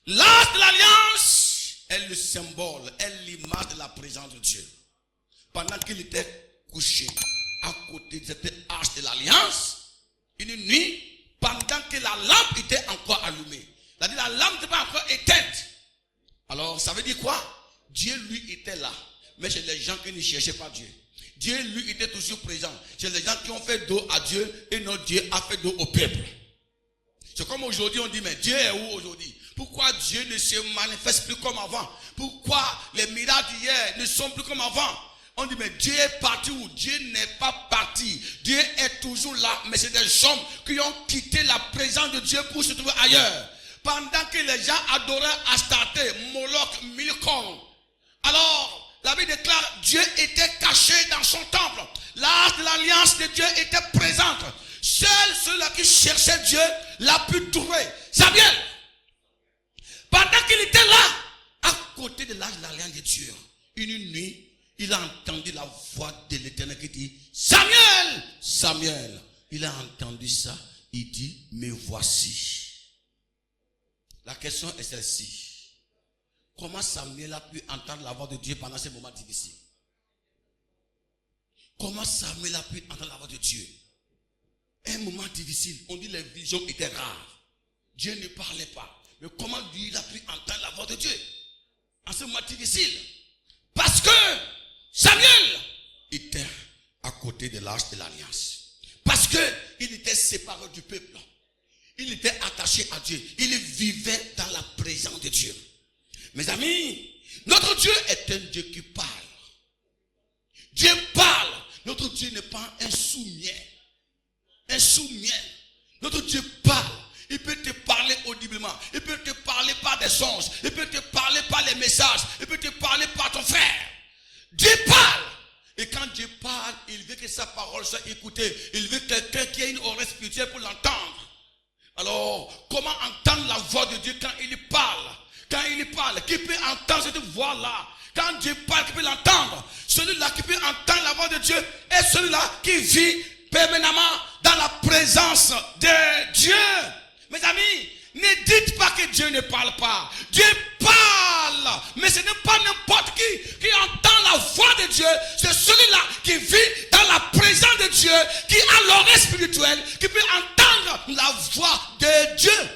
L'arche de l'alliance est le symbole, est l'image de la présence de Dieu. Pendant qu'il était couché à côté de cette arche de l'alliance, une nuit, pendant que la lampe était encore allumée, c'est-à-dire la lampe n'était pas encore éteinte. Alors, ça veut dire quoi? Dieu, lui, était là. Mais chez les gens qui ne cherchaient pas Dieu. Dieu, lui, était toujours présent. Chez les gens qui ont fait dos à Dieu et notre Dieu a fait dos au peuple. C'est comme aujourd'hui, on dit, mais Dieu est où aujourd'hui? Pourquoi Dieu ne se manifeste plus comme avant? Pourquoi les miracles d'hier ne sont plus comme avant? On dit, mais Dieu est parti où? Dieu n'est pas parti. Dieu est toujours là. Mais c'est des hommes qui ont quitté la présence de Dieu pour se trouver ailleurs. Pendant que les gens adoraient Astarté, Moloch, Milcom. Alors, la Bible déclare, Dieu était caché dans son temple. L'arche de l'alliance de Dieu était présente. Seuls ceux-là qui cherchaient Dieu l'a pu trouver. Samuel, pendant qu'il était là, à côté de l'arche de l'alliance de Dieu, une nuit, il a entendu la voix de l'Éternel qui dit, Samuel, Samuel. Il a entendu ça, il dit, me voici. La question est celle-ci. Comment Samuel a pu entendre la voix de Dieu pendant ces moments difficiles? Comment Samuel a pu entendre la voix de Dieu? Un moment difficile, on dit les visions étaient rares. Dieu ne parlait pas. Mais comment lui il a pu entendre la voix de Dieu en ce moment difficile? Parce que Samuel était à côté de l'arche de l'alliance. Parce qu'il était séparé du peuple. Il était attaché à Dieu. Il vivait dans la présence de Dieu. Mes amis, notre Dieu est un Dieu qui parle. Dieu parle. Notre Dieu n'est pas un sous-miel. Un sous-miel. Notre Dieu parle. Il peut te parler audiblement. Il peut te parler par des songes. Il peut te parler par les messages. Il peut te parler par ton frère. Dieu parle. Et quand Dieu parle, il veut que sa parole soit écoutée. Il veut quelqu'un qui ait une oreille spirituelle pour l'entendre. Alors, comment entendre la voix de Dieu quand il parle? Quand il parle, qui peut entendre cette voix-là? Quand Dieu parle, qui peut l'entendre? Celui-là qui peut entendre la voix de Dieu est celui-là qui vit permanemment dans la présence de Dieu. Mes amis, ne dites pas que Dieu ne parle pas. Dieu parle, mais ce n'est pas n'importe qui entend la voix de Dieu. C'est celui-là qui vit dans la présence de Dieu, qui a l'oreille spirituelle, qui peut entendre la voix de Dieu.